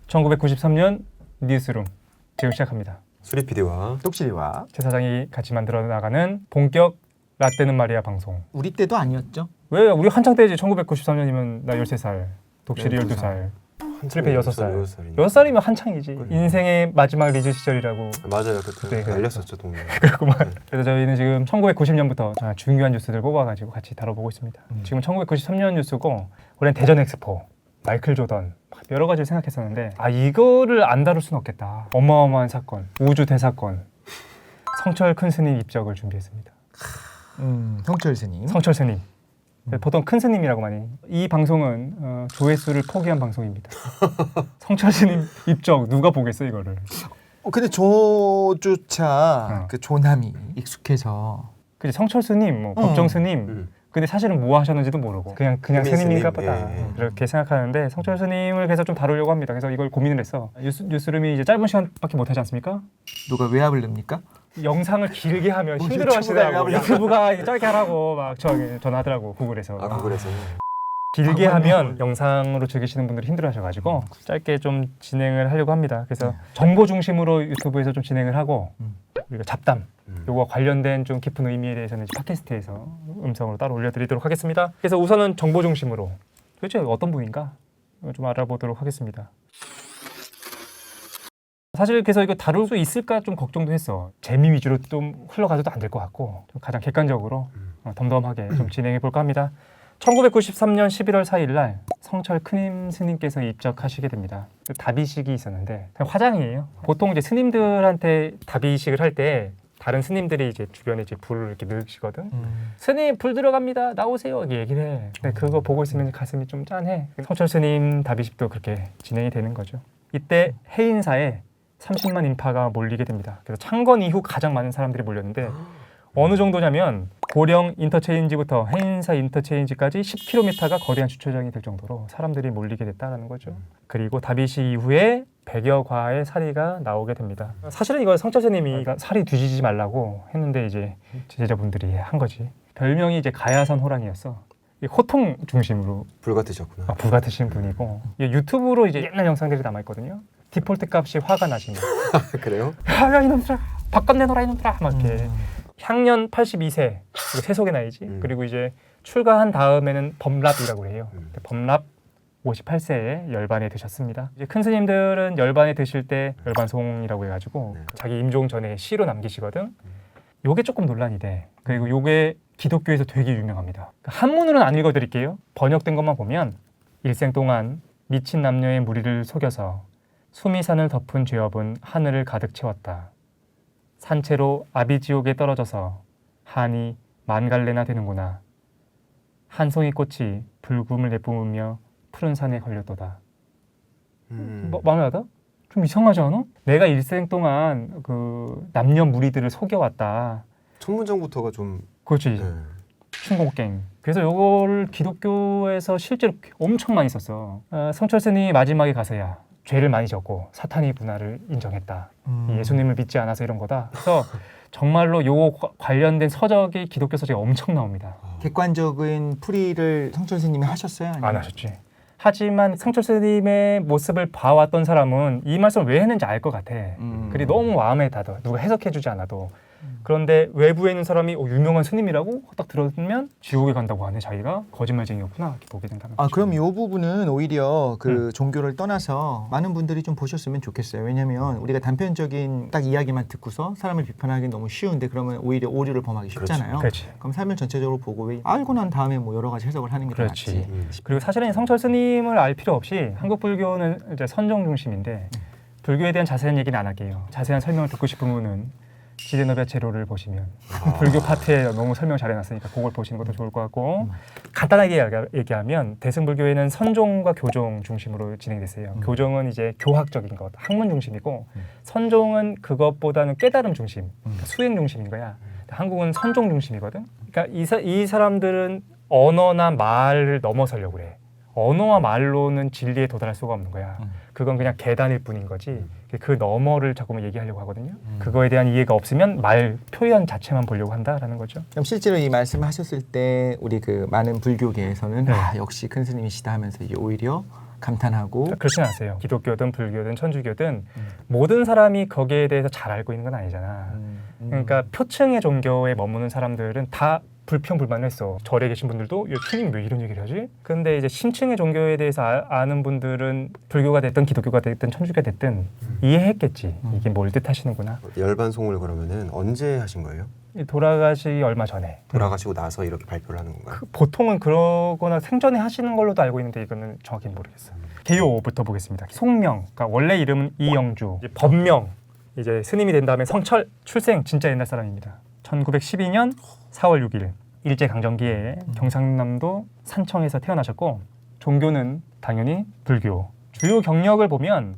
1993년 뉴스룸 지금 시작합니다. 수리 PD와 똑실이와 제 사장이 같이 만들어 나가는 본격 라떼는 말이야 방송. 우리 때도 아니었죠? 왜 우리 한창 때지. 1993년이면 나 13살, 독실이 12살. 12살, 슬리페 6살. 6살이니까. 6살이면 한창이지. 그래. 인생의 마지막 리즈 시절이라고. 맞아요. 그때 네, 알렸었죠 동네. 그렇구만. 네. 그래서 저희는 지금 1990년부터 중요한 뉴스들 뽑아가지고 같이 다뤄보고 있습니다. 지금 1993년 뉴스고 올해는 대전 엑스포, 마이클 조던 막 여러 가지를 생각했었는데 이거를 안 다룰 수는 없겠다. 어마어마한 사건, 우주 대사건, 성철 큰 스님 입적을 준비했습니다. 성철 스님. 성철 스님. 보통 큰 스님이라고 많이. 이 방송은 조회수를 포기한 방송입니다. 성철 스님 입적 누가 보겠어 이거를. 근데 저조차 그 조남이 익숙해서 그치, 성철 스님, 뭐 법정 스님. 음. 근데 사실은 뭐 하셨는지도 모르고 그냥 스님, 스님인가 보다 예, 예. 그렇게 생각하는데 성철 스님을 그래서 좀 다루려고 합니다. 그래서 이걸 고민을 했어. 뉴스룸이 이제 짧은 시간밖에 못 하지 않습니까? 누가 외압을 냅니까? 영상을 길게 하면 뭐 힘들어 하시더라고. 유튜브가 유튜브가 짧게 하라고 막 전화하더라고 구글에서. 구글에서 길게 하면 영상으로 즐기시는 분들이 힘들어 하셔가지고 짧게 좀 진행을 하려고 합니다. 그래서 정보 중심으로 유튜브에서 좀 진행을 하고 우리가 잡담 요거 관련된 좀 깊은 의미에 대해서는 이제 팟캐스트에서 음성으로 따로 올려드리도록 하겠습니다. 그래서 우선은 정보 중심으로 도대체 어떤 분인가 좀 알아보도록 하겠습니다. 사실 그래서 이거 다룰 수 있을까 좀 걱정도 했어. 재미 위주로 좀 흘러가도 안 될 것 같고 좀 가장 객관적으로 덤덤하게 좀 진행해 볼까 합니다. 1993년 11월 4일 날 성철 큰임 스님께서 입적하시게 됩니다. 다비식이 있었는데 화장이에요. 보통 이제 스님들한테 다비식을 할 때 다른 스님들이 이제 주변에 이제 불을 이렇게 넣으시거든. 스님 불 들어갑니다. 나오세요. 이렇게 얘기를 해. 근데 그거 보고 있으면 가슴이 좀 짠해. 성철 스님 다비식도 그렇게 진행이 되는 거죠. 이때 해인사에 30만 인파가 몰리게 됩니다. 그래서 창건 이후 가장 많은 사람들이 몰렸는데 어느 정도냐면 고령 인터체인지부터 해인사 인터체인지까지 10km가 거대한 주차장이 될 정도로 사람들이 몰리게 됐다는 거죠. 그리고 다비식 이후에 100여 과의 사리가 나오게 됩니다. 사실은 이거 성철 스님이 사리 뒤지지 말라고 했는데 이제 제자분들이 한 거지. 별명이 이제 가야산 호랑이였어. 호통 중심으로 불같으셨구나. 불같으신 분이고 유튜브로 이제 옛날 영상들이 남아있거든요. 디폴트 값이 화가 나시면 그래요? 야 이놈들아 바깥 내놓으라 이놈들아 막 이렇게 향년 82세 세속의 나이지. 그리고 이제 출가한 다음에는 범랍이라고 해요. 범랍 58세에 열반에 드셨습니다. 이제 큰 스님들은 열반에 드실 때 열반송이라고 해가지고 자기 임종 전에 시로 남기시거든. 요게 조금 논란이 돼. 그리고 요게 기독교에서 되게 유명합니다. 한문으로는 안 읽어드릴게요. 번역된 것만 보면 일생 동안 미친 남녀의 무리를 속여서 수미산을 덮은 죄업은 하늘을 가득 채웠다. 산채로 아비지옥에 떨어져서 한이 만갈래나 되는구나. 한 송이 꽃이 불금을 내뿜으며 푸른 산에 걸렸도다. 마음에 와닿아? 좀 이상하지 않아? 내가 일생 동안 그 남녀 무리들을 속여왔다. 첫 문장부터가 좀 그렇지. 네. 춘공갱. 그래서 요거를 기독교에서 실제로 엄청 많이 썼어. 성철 스님이 마지막에 가서야 죄를 많이 졌고 사탄의 분할을 인정했다. 예수님을 믿지 않아서 이런 거다. 그래서 정말로 요 관련된 서적이 기독교 서적이 엄청 나옵니다. 객관적인 풀이를 성철 스님이 하셨어요? 아니면? 안 하셨지. 하지만 성철 스님의 모습을 봐왔던 사람은 이 말씀을 왜 했는지 알 것 같아. 그게 너무 마음에 닿아. 누가 해석해주지 않아도. 그런데 외부에 있는 사람이 유명한 스님이라고 딱 들으면 지옥에 간다고 하네. 자기가 거짓말쟁이였구나 이렇게 보게 된다는 거죠. 그럼 이 부분은 오히려 그 종교를 떠나서 많은 분들이 좀 보셨으면 좋겠어요. 왜냐하면 우리가 단편적인 딱 이야기만 듣고서 사람을 비판하기 너무 쉬운데 그러면 오히려 오류를 범하기 쉽잖아요. 그렇지. 그럼 삶을 전체적으로 보고 왜 알고 난 다음에 뭐 여러 가지 해석을 하는 게 더 그렇지. 낫지. 그리고 사실은 성철 스님을 알 필요 없이 한국 불교는 이제 선정 중심인데 불교에 대한 자세한 얘기는 안 할게요. 자세한 설명을 듣고 싶은 분은 지대너비아 제로를 보시면 불교 파트에 너무 설명 잘 해놨으니까 그걸 보시는 것도 좋을 것 같고 간단하게 얘기하면 대승불교에는 선종과 교종 중심으로 진행됐어요. 교종은 이제 교학적인 것, 학문 중심이고 선종은 그것보다는 깨달음 중심, 그러니까 수행 중심인 거야. 한국은 선종 중심이거든. 그러니까 이 사람들은 언어나 말을 넘어서려고 그래. 언어와 말로는 진리에 도달할 수가 없는 거야. 그건 그냥 계단일 뿐인 거지. 그 너머를 자꾸만 얘기하려고 하거든요. 그거에 대한 이해가 없으면 말 표현 자체만 보려고 한다라는 거죠. 그럼 실제로 이 말씀을 하셨을 때 우리 그 많은 불교계에서는 역시 큰 스님이시다 하면서 이제 오히려 감탄하고 그렇진 않으세요. 기독교든 불교든 천주교든 모든 사람이 거기에 대해서 잘 알고 있는 건 아니잖아. 그러니까 표층의 종교에 머무는 사람들은 다 불평불만을 했어. 절에 계신 분들도 스님 왜 이런 얘기를 하지? 근데 이제 심층의 종교에 대해서 아는 분들은 불교가 됐든 기독교가 됐든 천주교가 됐든 이해했겠지. 이게 뭘 뜻하시는구나. 열반송을 그러면은 언제 하신 거예요? 돌아가시기 얼마 전에. 돌아가시고 나서 이렇게 발표를 하는 건가요? 보통은 그러거나 생전에 하시는 걸로도 알고 있는데 이거는 정확히 모르겠어요. 개요부터 보겠습니다. 속명, 그러니까 원래 이름은 이영주, 이제 법명, 이제 스님이 된 다음에 성철, 출생 진짜 옛날 사람입니다. 1912년 4월 6일 일제강점기에 경상남도 산청에서 태어나셨고 종교는 당연히 불교. 주요 경력을 보면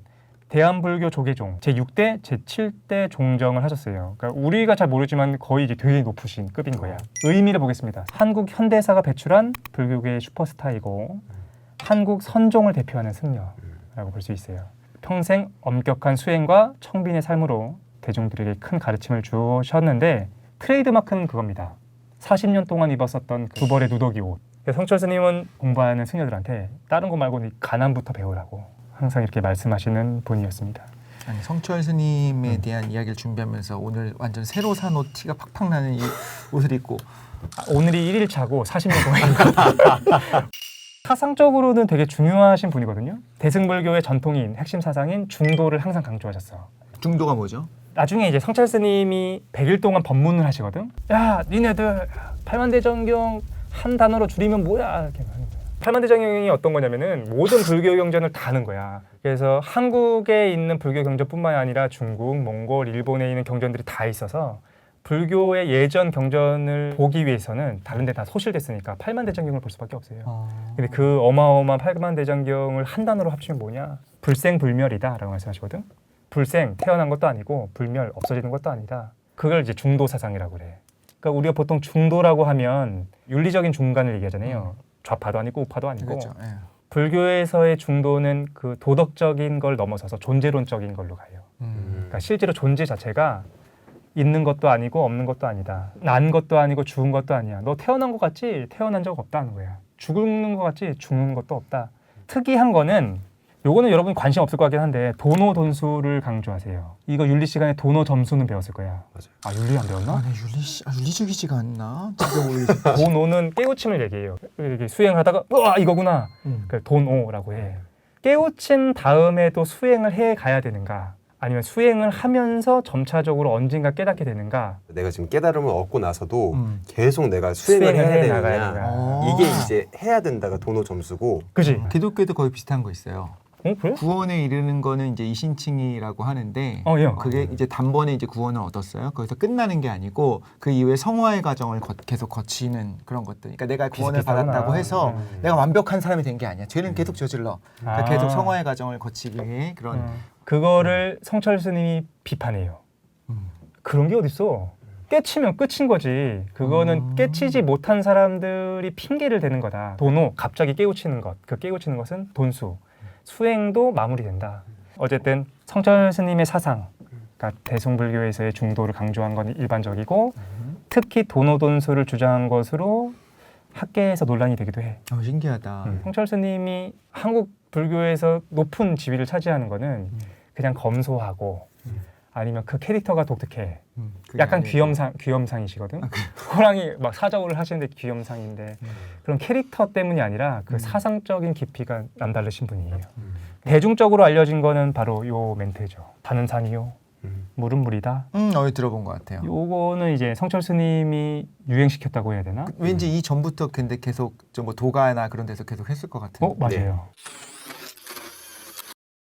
대한불교 조계종 제6대, 제7대 종정을 하셨어요. 그러니까 우리가 잘 모르지만 거의 이제 되게 높으신 급인 거야. 의미를 보겠습니다. 한국 현대사가 배출한 불교계의 슈퍼스타이고 한국 선종을 대표하는 승려라고 볼 수 있어요. 평생 엄격한 수행과 청빈의 삶으로 대중들에게 큰 가르침을 주셨는데 트레이드마크는 그겁니다. 40년 동안 입었었던 그 두 벌의 누더기 옷. 성철 스님은 공부하는 승려들한테 다른 거 말고 가난부터 배우라고 항상 이렇게 말씀하시는 분이었습니다. 아니, 성철 스님에 대한 이야기를 준비하면서 오늘 완전 새로 산 옷 티가 팍팍 나는 이 옷을 입고 오늘이 1일차고 40년 동안 사상적으로는 되게 중요하신 분이거든요. 대승불교의 전통인 핵심 사상인 중도를 항상 강조하셨어. 중도가 뭐죠? 나중에 이제 성철 스님이 100일 동안 법문을 하시거든. 야, 니네들 팔만대정경 한 단어로 줄이면 뭐야? 이렇게 하는 거야. 팔만대정경이 어떤 거냐면은 모든 불교 경전을 다 아는 거야. 그래서 한국에 있는 불교 경전뿐만 아니라 중국, 몽골, 일본에 있는 경전들이 다 있어서 불교의 예전 경전을 보기 위해서는 다른 데 다 소실됐으니까 팔만대장경을 볼 수밖에 없어요. 근데 그 어마어마한 팔만대장경을 한 단어로 합치면 뭐냐? 불생불멸이다 라고 말씀하시거든. 불생, 태어난 것도 아니고 불멸, 없어지는 것도 아니다. 그걸 이제 중도 사상이라고 그래. 그러니까 우리가 보통 중도라고 하면 윤리적인 중간을 얘기하잖아요. 좌파도 아니고 우파도 아니고. 그렇죠. 예. 불교에서의 중도는 그 도덕적인 걸 넘어서서 존재론적인 걸로 가요. 그러니까 실제로 존재 자체가 있는 것도 아니고 없는 것도 아니다. 난 것도 아니고 죽은 것도 아니야. 너 태어난 것 같지? 태어난 적 없다는 거야. 죽는 것 같지? 죽는 것도 없다. 특이한 거는 요거는 여러분 관심 없을 것 같긴 한데 도노 돈수를 강조하세요. 이거 윤리 시간에 도노 점수는 배웠을 거야. 맞아요. 아 윤리 안 배웠나? 네, 윤리적이지가 않나? 진짜 도노는 깨우침을 얘기해요. 이렇게 수행하다가 와 이거구나. 그래서 도노라고 해. 깨우침 다음에도 수행을 해 가야 되는가? 아니면 수행을 하면서 점차적으로 언젠가 깨닫게 되는가? 내가 지금 깨달음을 얻고 나서도 계속 내가 수행을 수행을 해야 해 나가야 되느냐. 되는가? 이게 이제 해야 된다가 도노 점수고. 그지? 기독교도 거의 비슷한 거 있어요. 그래? 구원에 이르는 거는 이제 이신칭이라고 하는데 예. 그게 이제 단번에 이제 구원을 얻었어요. 거기서 끝나는 게 아니고 그 이후에 성화의 과정을 계속 거치는 그런 것들. 그러니까 내가 구원을 비슷비슷하구나. 받았다고 해서 내가 완벽한 사람이 된 게 아니야. 죄는 계속 저질러. 그러니까 아. 계속 성화의 과정을 거치기 위해 그런. 그거를 성철 스님이 비판해요. 그런 게 어딨어? 깨치면 끝인 거지. 그거는 깨치지 못한 사람들이 핑계를 대는 거다. 도노, 갑자기 깨우치는 것. 그 깨우치는 것은 돈수. 수행도 마무리된다. 어쨌든 성철 스님의 사상, 그러니까 대승불교에서의 중도를 강조한 건 일반적이고 특히 도노돈수를 주장한 것으로 학계에서 논란이 되기도 해. 신기하다. 성철 스님이 한국 불교에서 높은 지위를 차지하는 거는 그냥 검소하고 아니면 그 캐릭터가 독특해. 약간 귀염상이시거든. 호랑이 막 사저우를 하시는데 귀염상인데 그런 캐릭터 때문이 아니라 그 사상적인 깊이가 남다르신 분이에요. 대중적으로 알려진 거는 바로 요 멘트죠. 산은 산이요, 물은 물이다. 어디 들어본 것 같아요. 요거는 이제 성철 스님이 유행시켰다고 해야 되나? 왠지 이 전부터 근데 계속 뭐 도가나 그런 데서 계속 했을 것 같은데. 맞아요.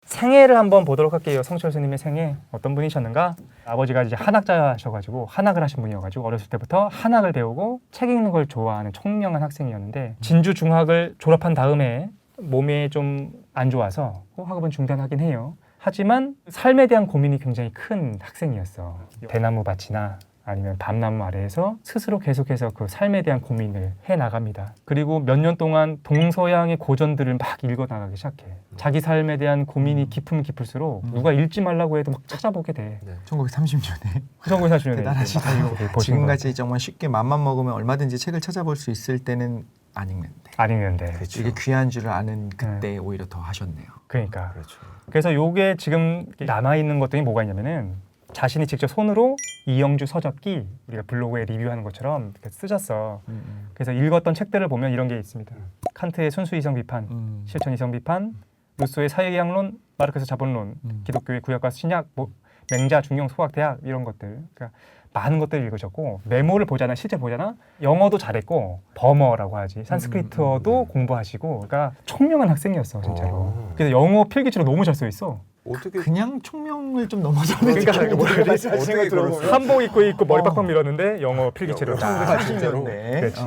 생애를 한번 보도록 할게요. 성철 스님의 생애 어떤 분이셨는가? 아버지가 이제 한학자셔가지고 한학을 하신 분이어가지고 어렸을 때부터 한학을 배우고 책 읽는 걸 좋아하는 총명한 학생이었는데 진주 중학을 졸업한 다음에 몸이 좀 안 좋아서 학업은 중단하긴 해요. 하지만 삶에 대한 고민이 굉장히 큰 학생이었어. 대나무 밭이나 아니면 밤나무 아래에서 스스로 계속해서 그 삶에 대한 고민을 해나갑니다. 그리고 몇 년 동안 동서양의 고전들을 막 읽어나가기 시작해. 자기 삶에 대한 고민이 깊으면 깊을수록 누가 읽지 말라고 해도 막 찾아보게 돼. 1930년에 1940년에 대단하시다. 지금같이 정말 쉽게 맘만 먹으면 얼마든지 책을 찾아볼 수 있을 때는 안 읽는데. 안 읽는데. 그렇죠. 이게 귀한 줄을 아는 그때 오히려 더 하셨네요. 그러니까. 그렇죠. 그래서 요게 지금 남아 있는 것들이 뭐가 있냐면은 자신이 직접 손으로 이영주 서적기 우리가 블로그에 리뷰하는 것처럼 이렇게 쓰셨어. 그래서 읽었던 책들을 보면 이런 게 있습니다. 칸트의 순수 이성 비판, 실천 이성 비판, 루소의 사회계약론, 마르크스 자본론, 기독교의 구약과 신약, 뭐 맹자, 중용, 소학, 대학 이런 것들. 그러니까 많은 것들을 읽으셨고 메모를 보잖아, 실제 보잖아. 영어도 잘했고 버머라고 하지, 산스크리트어도 공부하시고, 그러니까 총명한 학생이었어 진짜로. 그래서 영어 필기체로 너무 잘 써 있어. 어떻게 그냥 총명을 좀 넘어서는 그러니까 어떻게 그럴 한복 입고 머리 빡빡 밀었는데 영어 필기체로 다. 진짜로? 그렇지.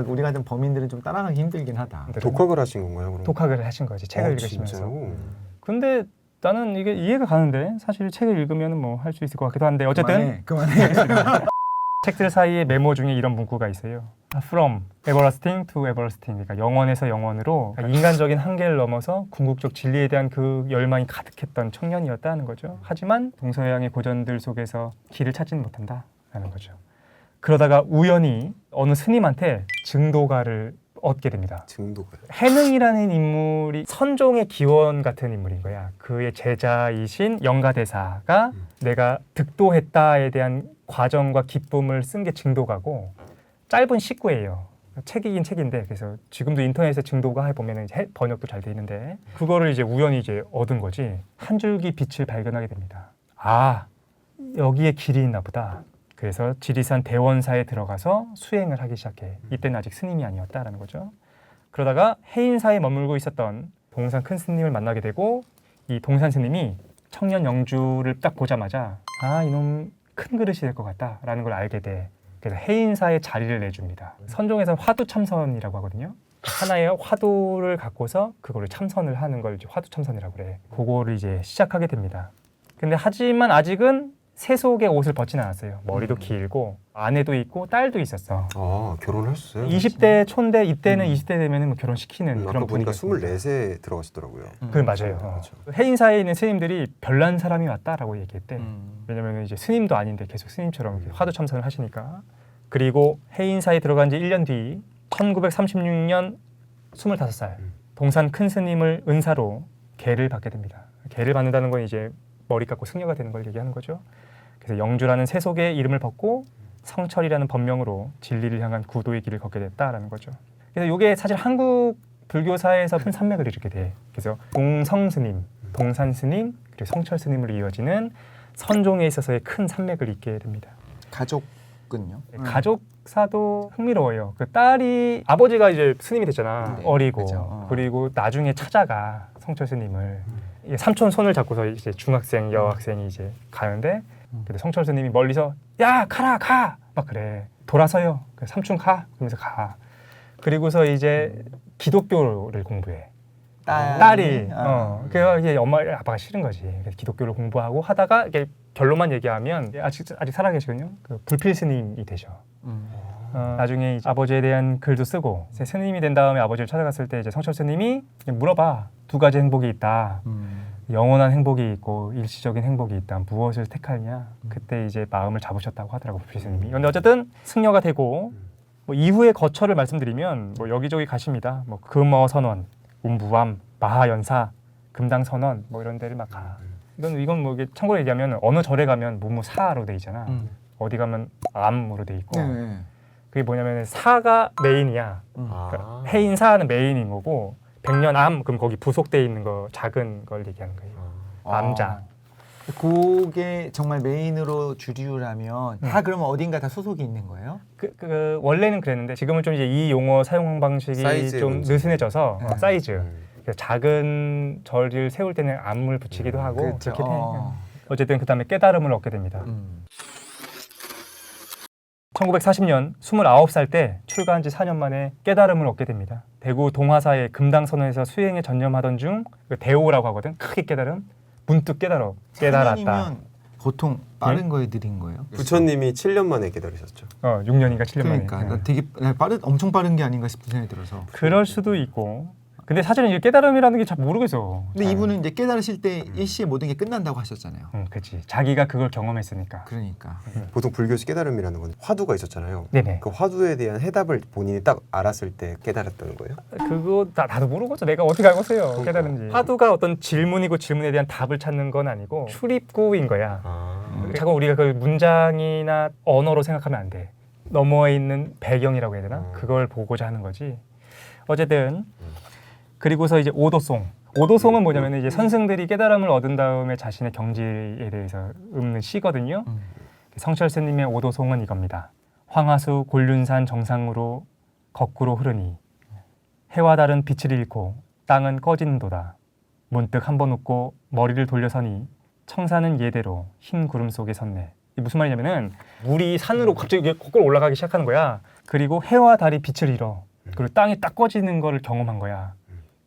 우리 같은 범인들은 좀 따라가기 힘들긴 하다. 독학을 하신 건가요? 그럼? 독학을 하신 거지, 책을 읽으시면서. 진짜로? 근데 나는 이게 이해가 가는데 사실 책을 읽으면 뭐 할 수 있을 것 같기도 한데 어쨌든 그만해. 책들 사이에 메모 중에 이런 문구가 있어요. From everlasting to everlasting. 그러니까 영원에서 영원으로, 그러니까 인간적인 한계를 넘어서 궁극적 진리에 대한 그 열망이 가득했던 청년이었다는 거죠. 하지만 동서양의 고전들 속에서 길을 찾지는 못한다라는 거죠. 그러다가 우연히 어느 스님한테 증도가를 얻게 됩니다. 증도가요. 해능이라는 인물이 선종의 기원 같은 인물인 거야. 그의 제자이신 영가대사가 내가 득도했다에 대한 과정과 기쁨을 쓴 게 증도가고, 짧은 식구예요. 책이긴 책인데, 그래서 지금도 인터넷에 증도가 해보면 번역도 잘 돼 있는데, 그거를 이제 우연히 이제 얻은 거지. 한 줄기 빛을 발견하게 됩니다. 아, 여기에 길이 있나 보다. 그래서 지리산 대원사에 들어가서 수행을 하기 시작해. 이때는 아직 스님이 아니었다라는 거죠. 그러다가 해인사에 머물고 있었던 동산 큰 스님을 만나게 되고, 이 동산 스님이 청년 영주를 딱 보자마자 아, 이놈 큰 그릇이 될 것 같다라는 걸 알게 돼. 그래서 해인사에 자리를 내줍니다. 선종에서 화두 참선이라고 하거든요. 하나의 화두를 갖고서 그거를 참선을 하는 걸 이제 화두 참선이라고 그래. 그거를 이제 시작하게 됩니다. 근데 하지만 아직은 세속의 옷을 벗진 않았어요. 머리도 길고 아내도 있고 딸도 있었어. 아, 결혼하셨어요? 20대 초인데 이때는 20대 되면 뭐 결혼시키는 아까 그런 보니까 분위기였습니다. 24세 들어가시더라고요. 그 맞아요. 그렇죠. 해인사에 있는 스님들이 별난 사람이 왔다라고 얘기했대. 왜냐면 이제 스님도 아닌데 계속 스님처럼 화두 참선을 하시니까. 그리고 해인사에 들어간 지 1년 뒤 1936년 25살 동산 큰 스님을 은사로 계를 받게 됩니다. 계를 받는다는 건 이제 머리 깎고 승려가 되는 걸 얘기하는 거죠. 그래서 영주라는 세속의 이름을 벗고 성철이라는 법명으로 진리를 향한 구도의 길을 걷게 됐다라는 거죠. 그래서 이게 사실 한국 불교사에서 큰 산맥을 일으키게 돼. 그래서 동성 스님, 동산 스님, 그리고 성철 스님으로 이어지는 선종에 있어서의 큰 산맥을 잇게 됩니다. 가족은요? 가족사도 흥미로워요. 그 딸이, 아버지가 이제 스님이 됐잖아. 네, 어리고. 그죠. 그리고 나중에 찾아가 성철 스님을. 삼촌 손을 잡고서 이제 중학생, 여학생이 이제 가는데, 근데 성철 스님이 멀리서 야, 가라, 가! 막 그래. 돌아서요. 그래서 삼촌 가. 그러면서 가. 그리고서 이제 기독교를 공부해. 딸이. 그래서 이제 엄마 아빠가 싫은 거지. 그래서 기독교를 공부하고 하다가 이게 결론만 얘기하면 아직 살아계시거든요. 그 불필 스님이 되셔. 나중에 이제 아버지에 대한 글도 쓰고, 이제 스님이 된 다음에 아버지를 찾아갔을 때 이제 성철 스님이 물어봐. 두 가지 행복이 있다. 영원한 행복이 있고 일시적인 행복이 있다. 무엇을 택하냐? 그때 이제 마음을 잡으셨다고 하더라고, 불필 스님이. 근데 어쨌든 승려가 되고, 뭐 이후의 거처를 말씀드리면 뭐 여기저기 가십니다. 뭐 금어 선원, 운부암, 마하연사, 금당 선원 뭐 이런 데를 막 가. 이건 뭐 이게 참고로 얘기하면 어느 절에 가면 무무사로 돼 있잖아. 어디 가면 암으로 돼 있고. 네. 그게 뭐냐면 사가 메인이야. 그러니까 해인사는 메인인 거고, 백년암 그럼 거기 부속돼 있는 거 작은 걸 얘기하는 거예요. 암자. 그게 정말 메인으로 주류라면 다 그러면 어딘가 다 소속이 있는 거예요? 그 원래는 그랬는데 지금은 좀 이제 이 용어 사용 방식이 사이즈의 좀 문제. 느슨해져서 네. 사이즈. 그래서 작은 절을 세울 때는 암을 붙이기도 하고 그렇죠. 그렇긴 해. 어쨌든 그 다음에 깨달음을 얻게 됩니다. 1940년 29살 때 출가한 지 4년 만에 깨달음을 얻게 됩니다. 대구 동화사의 금당선언에서 수행에 전념하던 중 대오라고 하거든. 크게 깨달음. 문득 깨달았다. 4년이면 보통 빠른 거에 느린 거예요? 부처님이 7년 만에 깨달으셨죠. 6년인가 7년 그러니까 만에. 나 되게 엄청 빠른 게 아닌가 싶은 생각이 들어서. 그럴 수도 있고, 근데 사실은 이 깨달음이라는 게 잘 모르겠어. 근데 이분은 이제 깨달으실 때 일시에 모든 게 끝난다고 하셨잖아요. 그렇지. 자기가 그걸 경험했으니까. 그러니까. 보통 불교식 깨달음이라는 건 화두가 있었잖아요. 네네. 그 화두에 대한 해답을 본인이 딱 알았을 때 깨달았다는 거예요? 그거 나도 모르겠어. 내가 어떻게 알겠어요. 그러니까. 깨달은지. 화두가 어떤 질문이고 질문에 대한 답을 찾는 건 아니고 출입구인 거야. 자꾸 우리가 그 문장이나 언어로 생각하면 안 돼. 너머에 있는 배경이라고 해야 되나? 그걸 보고자 하는 거지. 어쨌든 그리고서 이제 오도송. 오도송은 뭐냐면 이제 선승들이 깨달음을 얻은 다음에 자신의 경지에 대해서 읊는 시거든요. 성철 스님의 오도송은 이겁니다. 황하수 곤륜산 정상으로 거꾸로 흐르니 해와 달은 빛을 잃고 땅은 꺼지는도다. 문득 한번 웃고 머리를 돌려서니 청산은 예대로 흰 구름 속에 섰네. 이게 무슨 말이냐면은 물이 산으로 갑자기 거꾸로 올라가기 시작하는 거야. 그리고 해와 달이 빛을 잃어. 그리고 땅이 딱 꺼지는 거를 경험한 거야.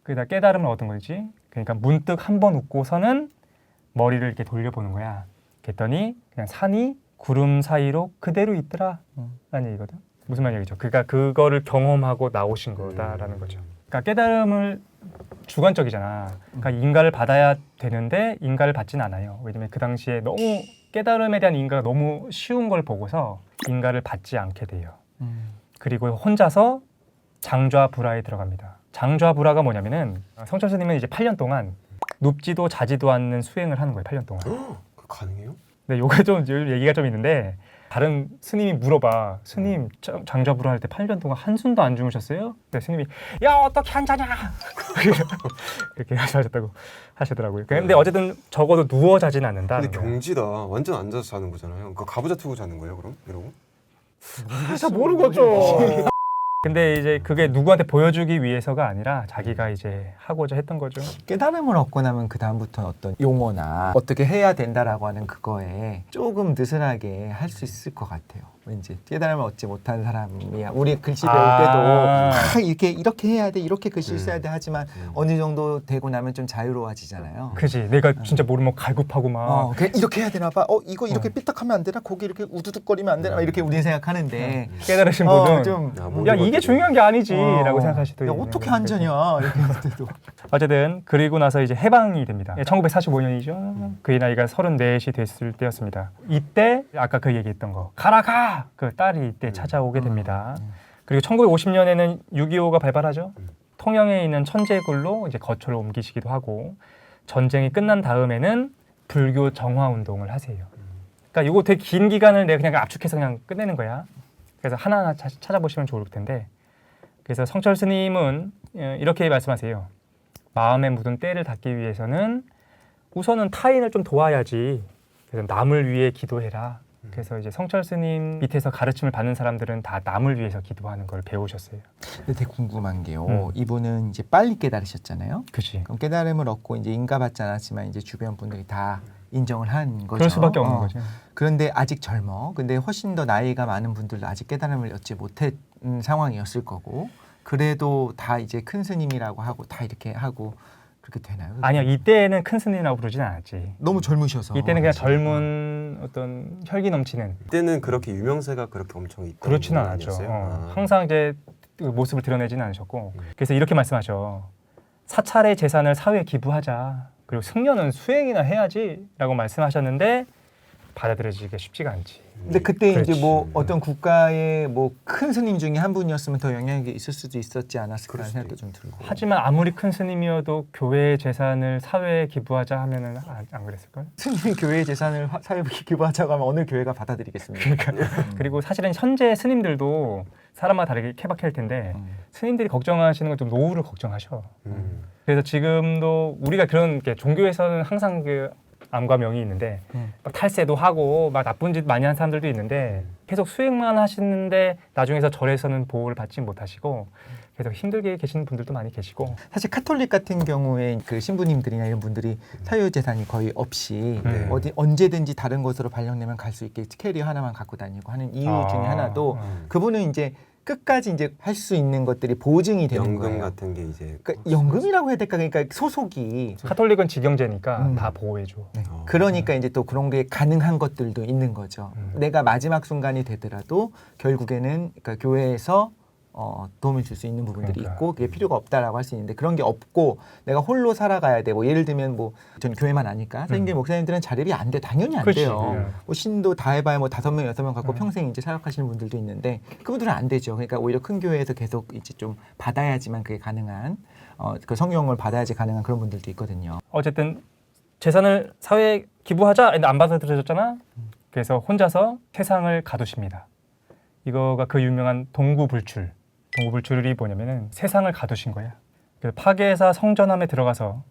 그러다 깨달음을 얻은 거지. 그러니까 문득 한번 웃고서는 머리를 이렇게 돌려보는 거야. 그랬더니 그냥 산이 구름 사이로 그대로 있더라. 라는 얘기거든. 무슨 말이죠? 그러니까 그거를 경험하고 나오신 거다라는 거죠. 그러니까 깨달음을 주관적이잖아. 그러니까 인가를 받아야 되는데 인가를 받진 않아요. 왜냐면 그 당시에 너무 깨달음에 대한 인가가 너무 쉬운 걸 보고서 인가를 받지 않게 돼요. 그리고 혼자서 장좌불화에 들어갑니다. 장좌불화가 뭐냐면은 성철 스님은 이제 8년 동안 눕지도 자지도 않는 수행을 하는 거예요. 8년 동안. 그 가능해요? 근데 요게 좀 얘기가 좀 있는데 다른 스님이 물어봐. 스님 장좌불화 할 때 8년 동안 한숨도 안 주무셨어요? 근데 스님이 야 어떻게 안 자냐? 그렇게 하셨다고 하시더라고요. 근데 어쨌든 적어도 누워 자진 않는다. 근데 경지다. 완전 앉아서 자는 거잖아요. 그 가부좌 틀고 자는 거예요, 그럼? 이러고? 잘 모르겠죠. 근데 이제 그게 누구한테 보여주기 위해서가 아니라 자기가 이제 하고자 했던 거죠. 깨달음을 얻고 나면 그 다음부터 어떤 용어나 어떻게 해야 된다라고 하는 그거에 조금 느슨하게 할 수 있을 것 같아요. 왠지 깨달음을 얻지 못한 사람이야. 우리 글씨 배울 때도 막 이렇게 해야 돼, 이렇게 글씨 써야 돼 하지만 어느 정도 되고 나면 좀 자유로워지잖아요. 그지. 내가 진짜 모르면 갈급하고 막. 그냥 이렇게 해야 되나 봐. 이거 이렇게 삐딱하면 안 되나? 고기 이렇게 우두둑거리면 안 되나? 막 이렇게 우리는 생각하는데 깨달으신 분은 좀 야 이게 중요한 게 아니지라고 생각할 수도 야, 있는 어떻게 거죠. 안 자냐? 이렇게 할 때도. 어쨌든 그리고 나서 이제 해방이 됩니다. 1945년이죠. 그의 나이가 34이 됐을 때였습니다. 이때 아까 그 얘기했던 거 가라 가! 그 딸이 이때 찾아오게 됩니다. 그리고 1950년에는 6.25가 발발하죠. 통영에 있는 천재굴로 이제 거처를 옮기시기도 하고 전쟁이 끝난 다음에는 불교 정화 운동을 하세요. 그러니까 이거 되게 긴 기간을 내가 그냥 압축해서 그냥 끝내는 거야. 그래서 하나하나 찾아보시면 좋을 텐데 그래서 성철 스님은 이렇게 말씀하세요. 마음에 묻은 때를 닦기 위해서는 우선은 타인을 좀 도와야지. 그래서 남을 위해 기도해라. 그래서 이제 성철 스님 밑에서 가르침을 받는 사람들은 다 남을 위해서 기도하는 걸 배우셨어요. 근데 되게 궁금한 게요. 이분은 이제 빨리 깨달으셨잖아요. 그렇지. 그럼 깨달음을 얻고 이제 인가받지 않았지만 이제 주변 분들이 다 인정을 한 거죠. 그럴 수밖에 없는 거죠. 그런데 아직 젊어. 근데 훨씬 더 나이가 많은 분들도 아직 깨달음을 얻지 못한 상황이었을 거고. 그래도 다 이제 큰 스님이라고 하고 다 이렇게 하고 그렇게 되나요? 아니요. 이때는 큰 스님이라고 부르진 않았지. 너무 젊으셔서. 이때는 그냥 젊은 어떤 혈기 넘치는. 이때는 그렇게 유명세가 그렇게 엄청 있던 그렇지는 분은 않았죠. 아니었어요? 항상 이제 그 모습을 드러내지는 않으셨고 그래서 이렇게 말씀하셔. 사찰의 재산을 사회에 기부하자. 그리고 승려는 수행이나 해야지라고 말씀하셨는데 받아들여지기가 쉽지가 않지. 근데 그때 그렇지. 이제 뭐 어떤 국가의 뭐 큰 스님 중에 한 분이었으면 더 영향이 있을 수도 있었지 않았을까라는 생각도 좀 들고. 하지만 아무리 큰 스님이어도 교회의 재산을 사회에 기부하자 하면은 안 그랬을까요? 스님이 교회의 재산을 사회에 기부하자고 하면 어느 교회가 받아들이겠습니까? 그리고 사실은 현재 스님들도 사람마다 다르게 케바케일 텐데 스님들이 걱정하시는 건 좀 노후를 걱정하셔. 그래서 지금도 우리가 그런 게 종교에서는 항상 그 암과 명이 있는데 막 탈세도 하고 막 나쁜 짓 많이 한 사람들도 있는데 계속 수행만 하시는데 나중에서 절에서는 보호를 받지 못하시고 계속 힘들게 계시는 분들도 많이 계시고 사실 카톨릭 같은 경우에 그 신부님들이나 이런 분들이 사유 재산이 거의 없이 어디 언제든지 다른 곳으로 발령내면 갈 수 있게 캐리어 하나만 갖고 다니고 하는 이유 중에 하나도 그분은 이제 끝까지 이제 할 수 있는 것들이 보증이 되는 연금 거예요. 같은 게 이제 그러니까 연금이라고 해야 될까? 그러니까 소속이 카톨릭은 직영제니까 다 보호해줘. 네. 그러니까 이제 또 그런 게 가능한 것들도 있는 거죠. 내가 마지막 순간이 되더라도 결국에는 그러니까 교회에서 도움을 줄 수 있는 부분들이 그러니까. 있고 그게 필요가 없다라고 할 수 있는데 그런 게 없고 내가 홀로 살아가야 되고 예를 들면 뭐 전 교회만 아니까 선생님 목사님들은 자립이 안 돼. 당연히 안 그렇지. 돼요. 뭐 신도 다 해봐야 뭐 5명 6명 갖고 음. 평생 이제 사역하시는 분들도 있는데 그분들은 안 되죠. 그러니까 오히려 큰 교회에서 계속 이제 좀 받아야지만 그게 가능한 그 성경을 받아야지 가능한 그런 분들도 있거든요. 어쨌든 재산을 사회에 기부하자 근데 안 받아들여졌잖아. 그래서 혼자서 세상을 가두십니다. 이거가 그 유명한 동구불출. 동구불출이 뭐냐면은 세상을 가두신 거야. 그 파괴사 성전함에 들어가서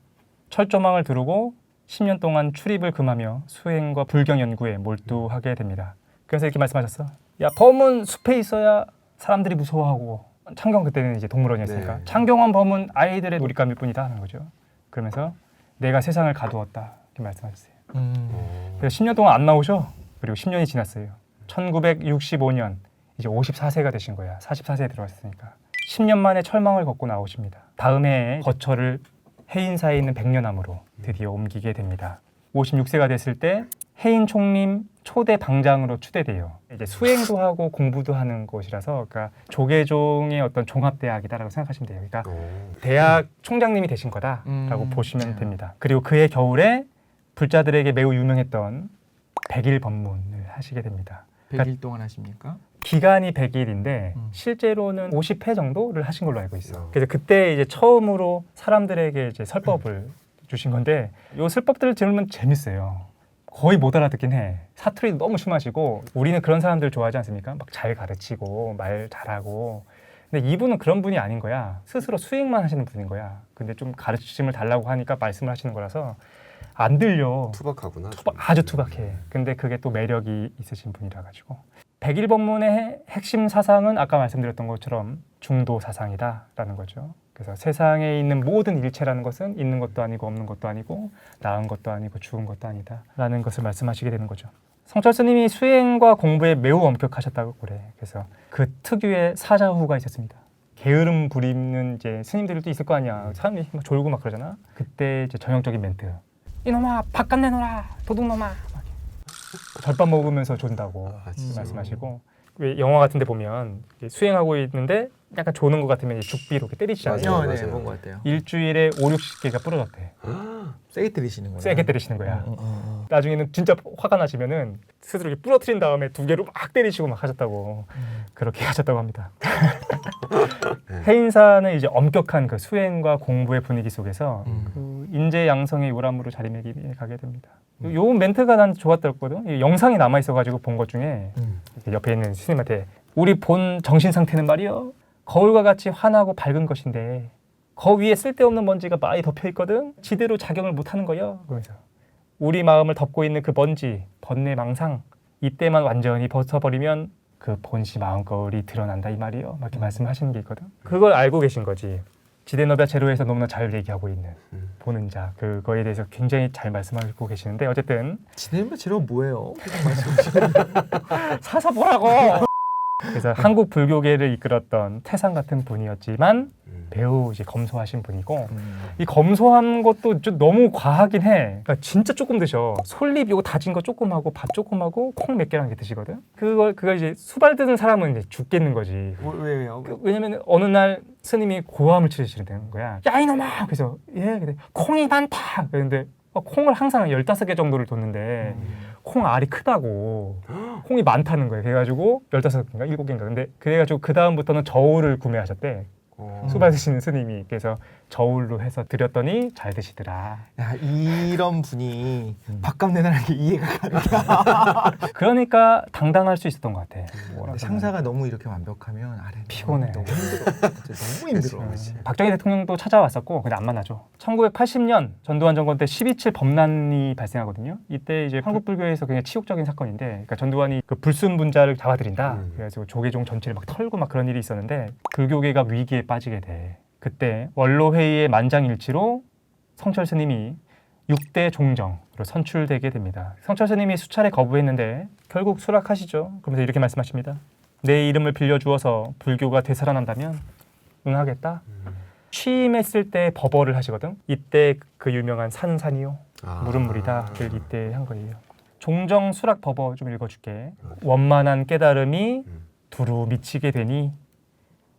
철조망을 두르고 10년 동안 출입을 금하며 수행과 불경 연구에 몰두하게 됩니다. 그래서 이렇게 말씀하셨어. 야, 범은 숲에 있어야 사람들이 무서워하고 창경 그때는 이제 동물원이었으니까 네. 창경한 범은 아이들의 놀잇감일 뿐이다 하는 거죠. 그러면서 내가 세상을 가두었다 이렇게 말씀하셨어요. 그래서 10년 동안 안 나오셔. 그리고 10년이 지났어요. 1965년 이제 54세가 되신 거야. 44세에 들어갔으니까 10년 만에 철망을 걷고 나오십니다. 다음 해에 거처를 해인사에 있는 백년암으로 드디어 옮기게 됩니다. 56세가 됐을 때 해인 총림 초대 방장으로 추대돼요. 이제 수행도 하고 공부도 하는 곳이라서 그러니까 조계종의 어떤 종합대학이다라고 생각하시면 돼요. 그러니까 대학 총장님이 되신 거다라고 보시면 됩니다. 그리고 그해 겨울에 불자들에게 매우 유명했던 100일 법문을 하시게 됩니다. 100일 동안 하십니까? 기간이 100일인데 실제로는 50회 정도를 하신 걸로 알고 있어. 어. 그래서 그때 이제 처음으로 사람들에게 이제 설법을 주신 건데 요 설법들을 들으면 재밌어요. 거의 못 알아듣긴 해. 사투리 너무 심하시고 우리는 그런 사람들 좋아하지 않습니까? 막 잘 가르치고 말 잘하고. 근데 이분은 그런 분이 아닌 거야. 스스로 수행만 하시는 분인 거야. 근데 좀 가르침을 달라고 하니까 말씀을 하시는 거라서 안 들려. 투박하구나. 아주 투박해. 근데 그게 또 매력이 있으신 분이라 가지고 100일 법문의 핵심 사상은 아까 말씀드렸던 것처럼 중도 사상이다라는 거죠. 그래서 세상에 있는 모든 일체라는 것은 있는 것도 아니고 없는 것도 아니고 나은 것도 아니고 죽은 것도 아니다라는 것을 말씀하시게 되는 거죠. 성철 스님이 수행과 공부에 매우 엄격하셨다고 그래. 그래서 그 특유의 사자후가 있었습니다. 게으름 부리는 이제 스님들도 있을 거 아니야. 사람들이 막 졸고 막 그러잖아. 그때 이제 전형적인 멘트. 이놈아 바깥 내놓으라 도둑놈아. 절밥 먹으면서 존다고 진짜. 말씀하시고 왜 영화 같은 데 보면 수행하고 있는데 약간 조는 것 같으면 이제 죽비로 이렇게 때리시잖아요. 맞아요. 네, 본 것 같아요. 일주일에 5, 60개가 부러졌대. 세게 때리시는 거예요. 세게 때리시는 거야. 나중에는 진짜 화가 나시면은 스스로 이렇게 부러뜨린 다음에 2개로 막 때리시고 막 하셨다고 그렇게 하셨다고 합니다. 해인사는 이제 엄격한 그 수행과 공부의 분위기 속에서 그 인재 양성의 요람으로 자리매김하게 됩니다. 요 멘트가 난 좋았더라거든. 이 영상이 남아 있어가지고 본 것 중에 옆에 있는 스님한테 우리 본 정신 상태는 말이요 거울과 같이 환하고 밝은 것인데 거 위에 쓸데없는 먼지가 많이 덮여 있거든. 지대로 작용을 못하는 거요. 그러면서 우리 마음을 덮고 있는 그 먼지, 번뇌, 망상 이때만 완전히 벗어버리면 그 본시 마음거울이 드러난다 이 말이요. 막 이렇게 말씀하시는 게 있거든. 그걸 알고 계신 거지. 지대너비아 제로에서 너무나 잘 얘기하고 있는 보는 자 그거에 대해서 굉장히 잘 말씀하고 계시는데 어쨌든 지네마 제로 뭐예요? 사서 보라고. 그래서 한국 불교계를 이끌었던 태상 같은 분이었지만 매우 이제 검소하신 분이고 이 검소한 것도 좀 너무 과하긴 해. 그러니까 진짜 조금 드셔. 솔잎 요거 다진 거 조금 하고 밥 조금 하고 콩 몇 개랑 이렇게 드시거든. 그걸 이제 수발 뜯은 사람은 이제 죽겠는 거지. 왜요? 왜냐면 어느 날 스님이 고함을 치르시는 거야. 야 이놈아! 그래서 예, 근데 콩이 많다. 그런데 콩을 항상 15개 정도를 뒀는데 콩 알이 크다고 콩이 많다는 거예요. 그래가지고 15개인가 7개인가. 근데 그래가지고 그 다음부터는 저울을 구매하셨대. 수발 드시는 스님이. 그래서 저울로 해서 드렸더니 잘 드시더라. 야, 이런 분이 밥값 내라는 게 이해가 가. 그러니까 당당할 수 있었던 것 같아. 상사가 너무 이렇게 완벽하면 아래 피곤해. 너무 힘들어. 진짜 너무 힘들어. 박정희 대통령도 찾아왔었고 근데 안 만나죠. 1980년 전두환 정권 때 12.7 범란이 발생하거든요. 이때 이제 한국 불교에서 굉장히 치욕적인 사건인데, 그러니까 전두환이 그 불순분자를 잡아들인다. 그래가지고 조계종 전체를 막 털고 막 그런 일이 있었는데 불교계가 위기에 빠지게 돼. 그때 원로회의의 만장일치로 성철 스님이 6대 종정으로 선출되게 됩니다. 성철 스님이 수차례 거부했는데 결국 수락하시죠. 그러면서 이렇게 말씀하십니다. 내 이름을 빌려주어서 불교가 되살아난다면 응하겠다. 취임했을 때 법어를 하시거든. 이때 그 유명한 산산이요. 물은 물이다를 이때 한 거예요. 종정 수락 법어 좀 읽어줄게. 원만한 깨달음이 두루 미치게 되니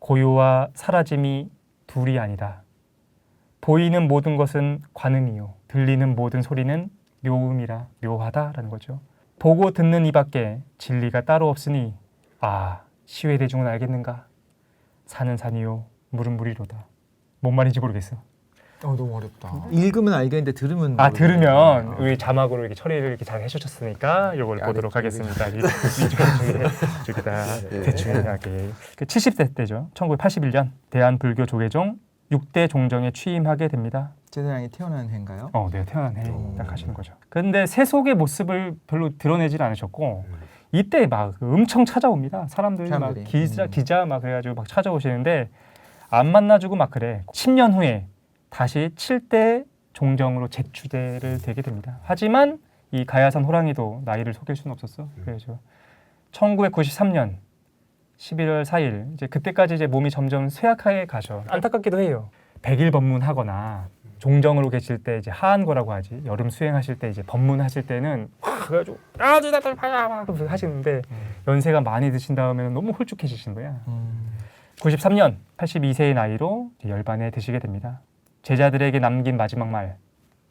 고요와 사라짐이 둘이 아니다. 보이는 모든 것은 관음이요. 들리는 모든 소리는 묘음이라 묘하다라는 거죠. 보고 듣는 이밖에 진리가 따로 없으니 아 시외대중은 알겠는가? 산은 산이요 물은 물이로다. 뭔 말인지 모르겠어. 너무 어렵다. 읽으면 알겠는데 들으면 아 모르겠네. 들으면 우리 자막으로 이렇게 처리를 이렇게 잘 해주셨으니까 이걸 보도록 하겠습니다. 이쪽에다 대충 하게. 70세 때죠. 1981년 대한불교 조계종 6대 종정에 취임하게 됩니다. 제사장이 태어난 해인가요? 네, 태어난 해 딱 하시는 거죠. 근데 세속의 모습을 별로 드러내질 않으셨고 이때 막 엄청 찾아옵니다. 사람들이 막 기자 막 그래가지고 막 찾아오시는데 안 만나주고 막 그래. 10년 후에 다시 7대 종정으로 재추대를 되게 됩니다. 하지만 이 가야산 호랑이도 나이를 속일 수는 없었어. 그래서 1993년 11월 4일 이제 그때까지 이제 몸이 점점 쇠약하게 가죠. 안타깝기도 해요. 100일 법문하거나 종정으로 계실 때 이제 하한 거라고 하지. 여름 수행하실 때 이제 법문하실 때는 그래가지고 아주다들 봐야 하시는데 연세가 많이 드신 다음에는 너무 홀쭉해지신 거야. 93년 82세의 나이로 열반에 드시게 됩니다. 제자들에게 남긴 마지막 말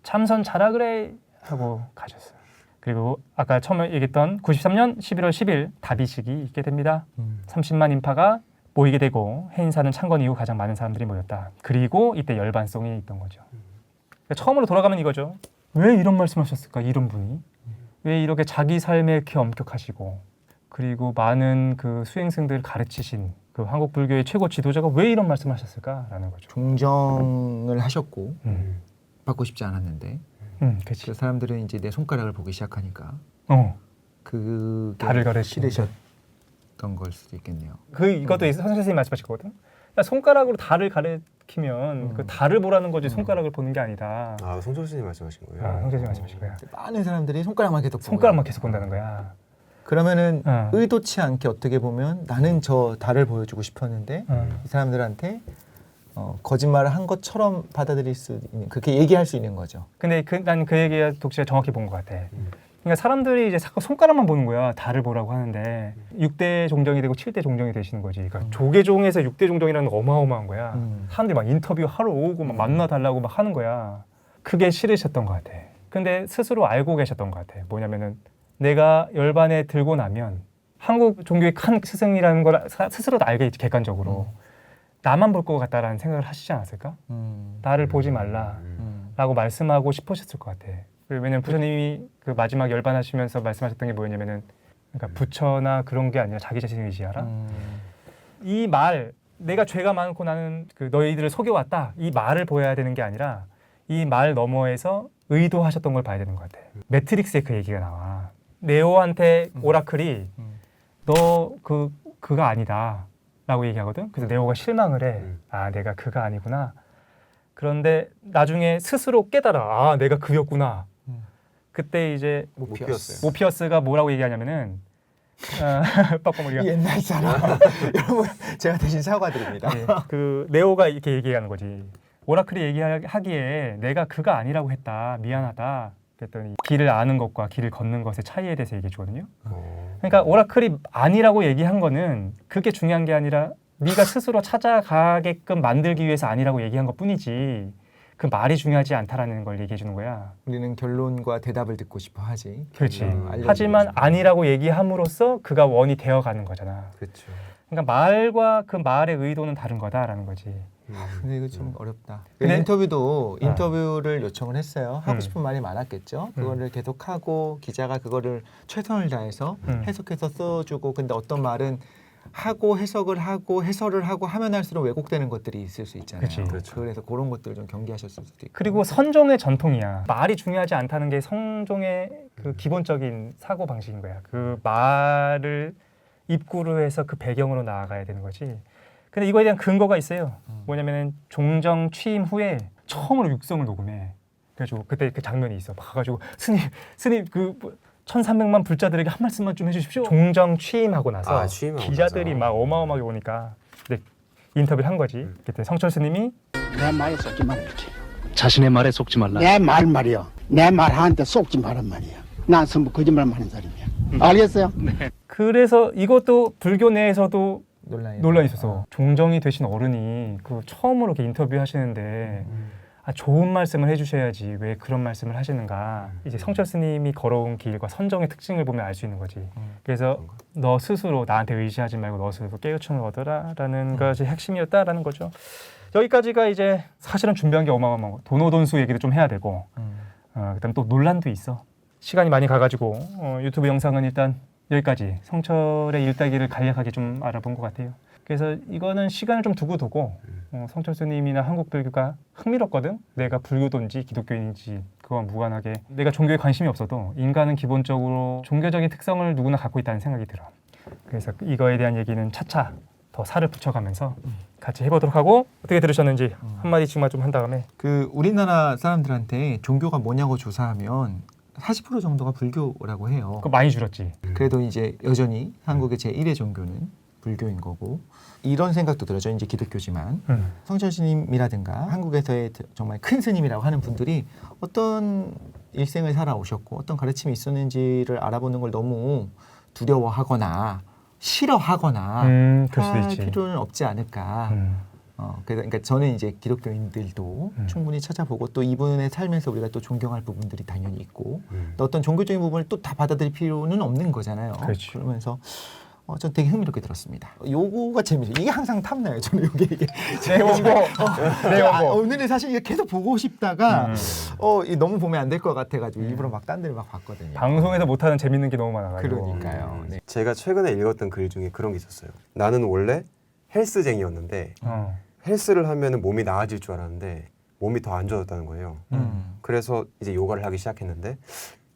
참선 잘하 그래 하고 가셨어요. 그리고 아까 처음에 얘기했던 93년 11월 10일 다비식이 있게 됩니다. 30만 인파가 모이게 되고 해인사는 창건 이후 가장 많은 사람들이 모였다. 그리고 이때 열반송이 있던 거죠. 그러니까 처음으로 돌아가면 이거죠. 왜 이런 말씀하셨을까? 이런 분이 왜 이렇게 자기 삶에 이렇게 엄격하시고 그리고 많은 그 수행승들 가르치신 그 한국 불교의 최고 지도자가 왜 이런 말씀하셨을까라는 거죠. 종정을 하셨고 받고 싶지 않았는데 그렇지. 그 사람들은 이제 내 손가락을 보기 시작하니까 그게 달을 가르치는 싫으셨던 걸 수도 있겠네요. 이것도 선생님이 말씀하셨거든. 야, 손가락으로 달을 가리키면 그 달을 보라는 거지 손가락을 보는 게 아니다. 아 성철 스님 말씀하신 거예요? 성철 스님 말씀하신 거야. 많은 사람들이 손가락만 계속 손가락만 계속 본다는 거야. 그러면은 의도치 않게 어떻게 보면 나는 저 달을 보여주고 싶었는데 이 사람들한테 거짓말을 한 것처럼 받아들일 수 있는 그렇게 얘기할 수 있는 거죠. 근데 난 그 얘기가 독자가 정확히 본 것 같아. 그러니까 사람들이 이제 자꾸 손가락만 보는 거야. 달을 보라고 하는데 6대 종정이 되고 7대 종정이 되시는 거지. 그러니까 조계종에서 6대 종정이라는 거 어마어마한 거야. 사람들이 막 인터뷰 하러 오고 막 만나 달라고 막 하는 거야. 그게 싫으셨던 것 같아. 근데 스스로 알고 계셨던 것 같아. 뭐냐면은 내가 열반에 들고 나면 한국 종교의 큰 스승이라는 걸 스스로도 알겠지. 객관적으로. 나만 볼 것 같다라는 생각을 하시지 않았을까? 나를 보지 말라라고 말씀하고 싶으셨을 것 같아. 왜냐면 부처님이 그 마지막 열반하시면서 말씀하셨던 게 뭐였냐면은 그러니까 부처나 그런 게 아니라 자기 자신을 의지하라. 이 말 내가 죄가 많고 나는 그 너희들을 속여왔다. 이 말을 보여야 되는 게 아니라 이 말 너머에서 의도하셨던 걸 봐야 되는 것 같아. 매트릭스에 그 얘기가 나와. 네오한테 오라클이 너 그가 아니다 라고 얘기하거든. 그래서 네오가 실망을 해. 아 내가 그가 아니구나. 그런데 나중에 스스로 깨달아. 아 내가 그였구나. 그때 이제 모피어스가 뭐라고 얘기하냐면은 빡빡머리가 옛날 사람. 여러분 제가 대신 사과드립니다. 네, 그 네오가 이렇게 얘기하는 거지. 오라클이 얘기하기에 내가 그가 아니라고 했다. 미안하다. 그랬더니 길을 아는 것과 길을 걷는 것의 차이에 대해서 얘기해 주거든요. 그러니까 오라클이 아니라고 얘기한 거는 그게 중요한 게 아니라 네가 스스로 찾아가게끔 만들기 위해서 아니라고 얘기한 것뿐이지 그 말이 중요하지 않다라는 걸 얘기해 주는 거야. 우리는 결론과 대답을 듣고 싶어 하지. 그렇지. 하지만 아니라고 얘기함으로써 그가 원이 되어가는 거잖아. 그렇죠. 그러니까 말과 그 말의 의도는 다른 거다라는 거지. 근데 이거 좀 어렵다. 근데 인터뷰를 요청을 했어요. 하고 싶은 말이 많았겠죠. 그거를 계속하고 기자가 그거를 최선을 다해서 해석해서 써주고 근데 어떤 말은 하고 해석을 하고 해설을 하고 하면 할수록 왜곡되는 것들이 있을 수 있잖아요. 그렇죠. 그래서 그런 것들 좀 경계하셨을 수도 있고. 그리고 선종의 전통이야. 말이 중요하지 않다는 게 성종의 그 기본적인 사고 방식인 거야. 그 말을 입구로 해서 그 배경으로 나아가야 되는 거지. 근데 이거에 대한 근거가 있어요. 뭐냐면은 종정 취임 후에 처음으로 육성을 녹음해. 그래가지고 그때 그 장면이 있어. 가가지고 스님 그 1,300만 불자들에게 한 말씀만 좀 해주십시오. 종정 취임하고 나서 기자들이 막 어마어마하게 오니까 인터뷰를 한 거지. 그때 성철 스님이 내 말에 속지 말라 이렇게. 자신의 말에 속지 말라. 내 말 말이야. 내 말한테 속지 말란 말이야. 난 전부 거짓말만 하는 사람이야. 알겠어요? 네. 그래서 이것도 불교 내에서도 논란이 있어서 종정이 되신 어른이 그 처음으로 이렇게 인터뷰 하시는데 좋은 말씀을 해주셔야지 왜 그런 말씀을 하시는가. 이제 성철 스님이 걸어온 길과 선정의 특징을 보면 알 수 있는 거지. 그래서 너 스스로 나한테 의지하지 말고 너 스스로 깨우침을 얻어라라는 것이 핵심이었다라는 거죠. 여기까지가 이제 사실은 준비한 게 어마어마한 거. 도노돈수 얘기도 좀 해야 되고 그다음 또 논란도 있어. 시간이 많이 가가지고 유튜브 영상은 일단 여기까지 성철의 일대기를 간략하게 좀 알아본 것 같아요. 그래서 이거는 시간을 좀 두고 성철 스님이나 한국 불교가 흥미롭거든. 내가 불교도인지 기독교인인지 그와 무관하게 내가 종교에 관심이 없어도 인간은 기본적으로 종교적인 특성을 누구나 갖고 있다는 생각이 들어. 그래서 이거에 대한 얘기는 차차 더 살을 붙여가면서 같이 해보도록 하고, 어떻게 들으셨는지 한마디씩만 좀 한 다음에. 그 우리나라 사람들한테 종교가 뭐냐고 조사하면 40% 정도가 불교라고 해요. 그거 많이 줄었지. 그래도 이제 여전히 한국의 제1의 종교는 불교인 거고, 이런 생각도 들어요. 저는 이제 기독교지만 성철 스님이라든가 한국에서의 정말 큰 스님이라고 하는 분들이 어떤 일생을 살아오셨고 어떤 가르침이 있었는지를 알아보는 걸 너무 두려워하거나 싫어하거나 그럴 수도 할 있지. 필요는 없지 않을까. 그러니까 저는 이제 기독교인들도 충분히 찾아보고 또 이분의 삶에서 우리가 또 존경할 부분들이 당연히 있고 또 어떤 종교적인 부분을 또 다 받아들일 필요는 없는 거잖아요. 그렇지. 그러면서 전 되게 흥미롭게 들었습니다. 요거가 재밌어요. 이게 항상 탐나요. 저는 이게 내 원고. 내 원고. 오늘은 사실 이게 계속 보고 싶다가 이게 너무 보면 안 될 것 같아가지고 일부러 막 딴 데를 막 봤거든요. 방송에서 못하는 재밌는 게 너무 많아가지고. 그러니까요. 네. 제가 최근에 읽었던 글 중에 그런 게 있었어요. 나는 원래 헬스쟁이였는데 헬스를 하면 몸이 나아질 줄 알았는데 몸이 더 안 좋아졌다는 거예요. 그래서 이제 요가를 하기 시작했는데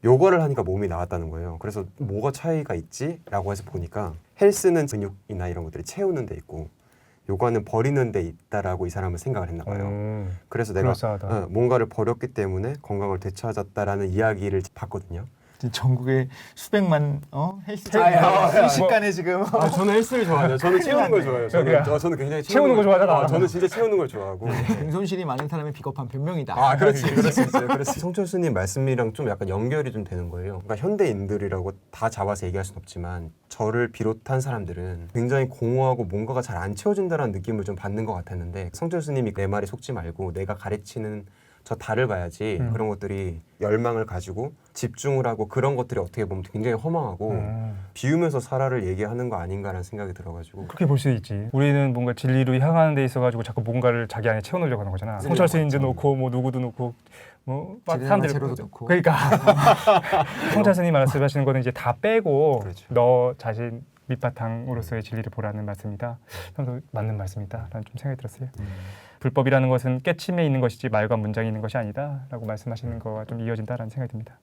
요가를 하니까 몸이 나았다는 거예요. 그래서 뭐가 차이가 있지? 라고 해서 보니까 헬스는 근육이나 이런 것들이 채우는 데 있고 요가는 버리는 데 있다라고 이 사람은 생각을 했나 봐요. 그래서 내가 그럴싸하다. 뭔가를 버렸기 때문에 건강을 되찾았다라는 이야기를 봤거든요. 전국에 수백만 헬스 아, 순식간에 지금 저는 헬스를 좋아해요. 저는 채우는 걸 좋아해요. 저는 굉장히 채우는 거 좋아하잖아. 저는 진짜 채우는 걸 좋아하고. 등손실이 많은 사람의 비겁한 변명이다. 아, 그렇지. 그럴 수 있어요. 성철 스님 말씀이랑 좀 약간 연결이 좀 되는 거예요. 그러니까 현대인들이라고 다 잡아서 얘기할 수는 없지만 저를 비롯한 사람들은 굉장히 공허하고 뭔가가 잘 안 채워진다는 느낌을 좀 받는 것 같았는데 성철 스님이 내 말에 속지 말고 내가 가르치는 저 달을 봐야지 그런 것들이 열망을 가지고 집중을 하고 그런 것들이 어떻게 보면 굉장히 허망하고 비우면서 살아를 얘기하는 거 아닌가라는 생각이 들어가지고 그렇게 볼 수 있지. 우리는 뭔가 진리로 향하는 데 있어가지고 자꾸 뭔가를 자기 안에 채워넣으려고 하는 거잖아. 성철 스님도 놓고 뭐 누구도 놓고 뭐 제로도 놓고. 그러니까 성철 스님 말씀하시는 거는 이제 다 빼고 그렇죠. 너 자신 밑바탕으로서의 진리를 보라는 말씀이다. 저도 맞는 말씀이다라는 좀 생각이 들었어요. 불법이라는 것은 깨침에 있는 것이지 말과 문장이 있는 것이 아니다라고 말씀하시는 거와 좀 이어진다라는 생각이 듭니다.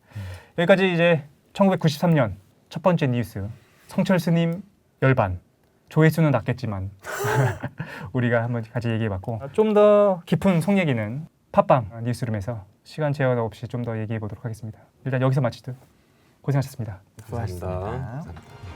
여기까지 이제 1993년 첫 번째 뉴스, 성철 스님 열반. 조회수는 낮겠지만 우리가 한번 같이 얘기해봤고, 좀 더 깊은 속 얘기는 팟빵 뉴스룸에서 시간 제한 없이 좀 더 얘기해 보도록 하겠습니다. 일단 여기서 마치듯 고생하셨습니다. 감사합니다. 수고하셨습니다.